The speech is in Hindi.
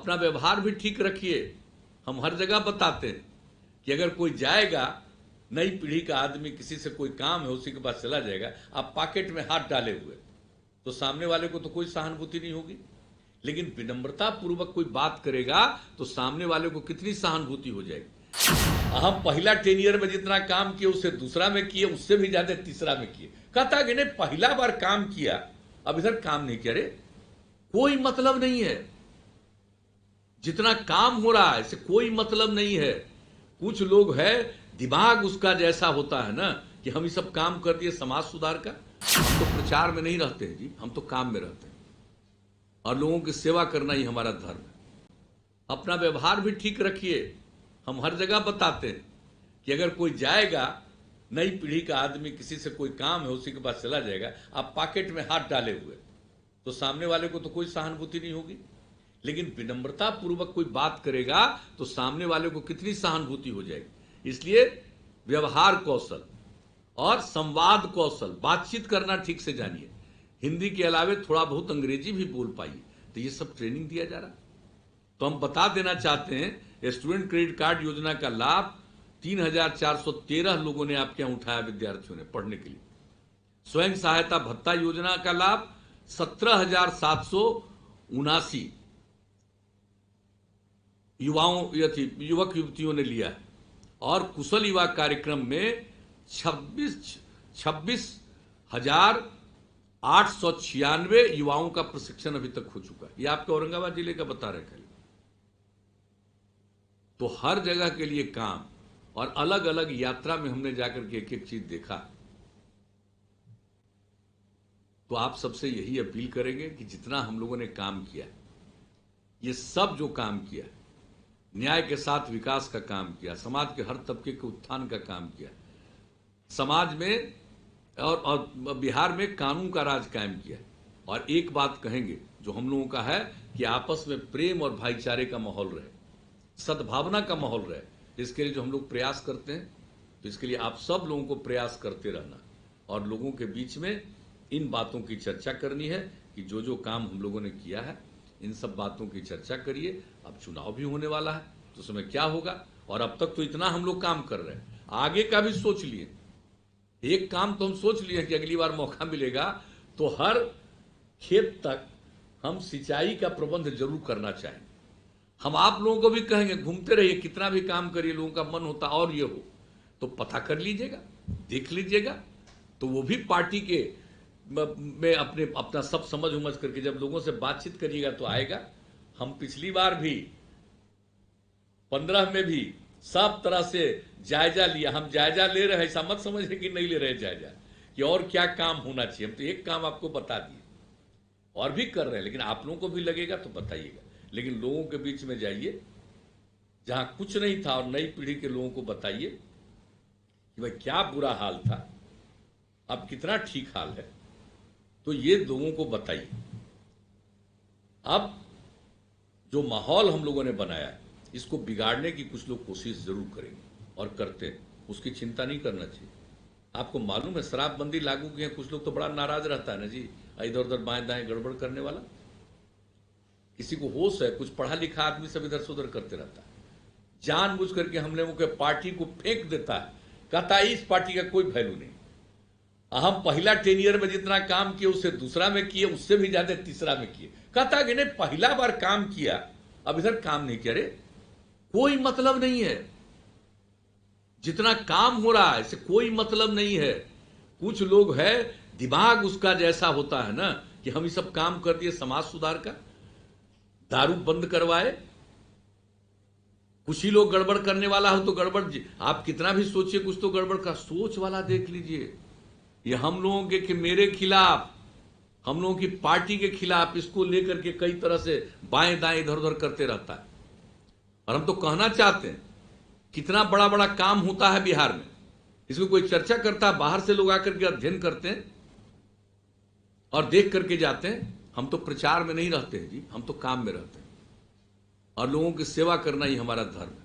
अपना व्यवहार भी ठीक रखिए। हम हर जगह बताते हैं कि अगर कोई जाएगा, नई पीढ़ी का आदमी, किसी से कोई काम है उसी के पास चला जाएगा, आप पॉकेट में हाथ डाले हुए, तो सामने वाले को तो कोई सहानुभूति नहीं होगी। लेकिन विनम्रता पूर्वक कोई बात करेगा तो सामने वाले को कितनी सहानुभूति हो जाएगी। हम पहला टेनियर में जितना काम किए उससे दूसरा में किए, उससे भी ज्यादा तीसरा में किए। कहता कि नहीं, पहला बार काम किया, अब इधर काम नहीं किया। रे कोई मतलब नहीं है, जितना काम हो रहा है इससे कोई मतलब नहीं है। कुछ लोग है दिमाग उसका जैसा होता है ना कि हम ये सब काम कर दिए समाज सुधार का। हम तो प्रचार में नहीं रहते हैं जी, हम तो काम में रहते हैं और लोगों की सेवा करना ही हमारा धर्म है। अपना व्यवहार भी ठीक रखिए। हम हर जगह बताते हैं कि अगर कोई जाएगा, नई पीढ़ी का आदमी, किसी से कोई काम है उसी के पास चला जाएगा, आप पॉकेट में हाथ डाले हुए, तो सामने वाले को तो कोई सहानुभूति नहीं होगी। लेकिन विनम्रता पूर्वक कोई बात करेगा तो सामने वाले को कितनी सहानुभूति हो जाएगी। इसलिए व्यवहार कौशल और संवाद कौशल, बातचीत करना ठीक से जानिए। हिंदी के अलावे थोड़ा बहुत अंग्रेजी भी बोल पाइए। तो ये सब ट्रेनिंग दिया जा रहा। तो हम बता देना चाहते हैं, स्टूडेंट क्रेडिट कार्ड योजना का लाभ 3,413 लोगों ने आपके यहां उठाया, विद्यार्थियों ने पढ़ने के लिए। स्वयं सहायता भत्ता योजना का लाभ 17,779 युवक युवतियों ने लिया है। और कुशल युवा कार्यक्रम में 26,896 युवाओं का प्रशिक्षण अभी तक हो चुका है। ये आपके औरंगाबाद जिले का बता रहे हैं। तो हर जगह के लिए काम, और अलग अलग यात्रा में हमने जाकर के एक एक चीज देखा। तो आप सबसे यही अपील करेंगे कि जितना हम लोगों ने काम किया, ये सब जो काम किया, न्याय के साथ विकास का काम किया, समाज के हर तबके के उत्थान का काम किया, समाज में और बिहार में कानून का राज कायम किया। और एक बात कहेंगे जो हम लोगों का है कि आपस में प्रेम और भाईचारे का माहौल रहे, सद्भावना का माहौल रहे। इसके लिए जो हम लोग प्रयास करते हैं, तो इसके लिए आप सब लोगों को प्रयास करते रहना और लोगों के बीच में इन बातों की चर्चा करनी है कि जो जो काम हम लोगों ने किया है, इन सब बातों की चर्चा करिए। अब चुनाव भी होने वाला है, तो उसमें क्या होगा। और अब तक तो इतना हम लोग काम कर रहे हैं, आगे का भी सोच लिए। एक काम तो हम सोच लिए कि अगली बार मौका मिलेगा तो हर खेत तक हम सिंचाई का प्रबंध जरूर करना चाहें। हम आप लोगों को भी कहेंगे, घूमते रहिए, कितना भी काम करिए, लोगों का मन होता और ये हो तो पता कर लीजिएगा, देख लीजिएगा। तो वो भी पार्टी के में अपना सब समझ उमझ करके जब लोगों से बातचीत करिएगा तो आएगा। हम पिछली बार भी 15 में भी सब तरह से जायजा लिया। हम जायजा ले रहे हैं, ऐसा मत समझिए कि नहीं ले रहे जायजा, कि और क्या काम होना चाहिए। हम तो एक काम आपको बता दिए, और भी कर रहे हैं, लेकिन आप लोगों को भी लगेगा तो बताइएगा। लेकिन लोगों के बीच में जाइए, जहां कुछ नहीं था, और नई पीढ़ी के लोगों को बताइए कि भाई क्या बुरा हाल था, अब कितना ठीक हाल है। तो ये लोगों को बताइए। अब जो माहौल हम लोगों ने बनाया है, इसको बिगाड़ने की कुछ लोग कोशिश जरूर करेंगे और करते हैं, उसकी चिंता नहीं करना चाहिए। आपको मालूम है शराबबंदी लागू की है, कुछ लोग तो बड़ा नाराज रहता है ना जी, इधर उधर बाएं दाएं गड़बड़ करने वाला। किसी को होश है, कुछ पढ़ा लिखा आदमी सब इधर से उधर करते रहता है, जानबूझ करके हम लोगों के पार्टी को फेंक देता है, कहता है इस पार्टी का कोई वैल्यू नहीं। हम पहला टेनियर में जितना काम किए उससे दूसरा में किए, उससे भी ज्यादा तीसरा में किए। कहता कि नहीं, पहला बार काम किया, अब इधर काम नहीं किया। रे कोई मतलब नहीं है, जितना काम हो रहा है इससे कोई मतलब नहीं है। कुछ लोग है दिमाग उसका जैसा होता है ना कि हम ये सब काम कर दिए समाज सुधार का, दारू बंद करवाए। कुछ ही लोग गड़बड़ करने वाला हो तो गड़बड़, आप कितना भी सोचिए, कुछ तो गड़बड़ का सोच वाला देख लीजिए। ये हम लोगों के मेरे खिलाफ, हम लोगों की पार्टी के खिलाफ, इसको लेकर के कई तरह से बाएं दाएं इधर उधर करते रहता है। और हम तो कहना चाहते हैं कितना बड़ा बड़ा काम होता है बिहार में, इसको कोई चर्चा करता है, बाहर से लोग आकर के अध्ययन करते हैं और देख करके जाते हैं। हम तो प्रचार में नहीं रहते हैं जी, हम तो काम में रहते हैं और लोगों की सेवा करना ही हमारा धर्म है।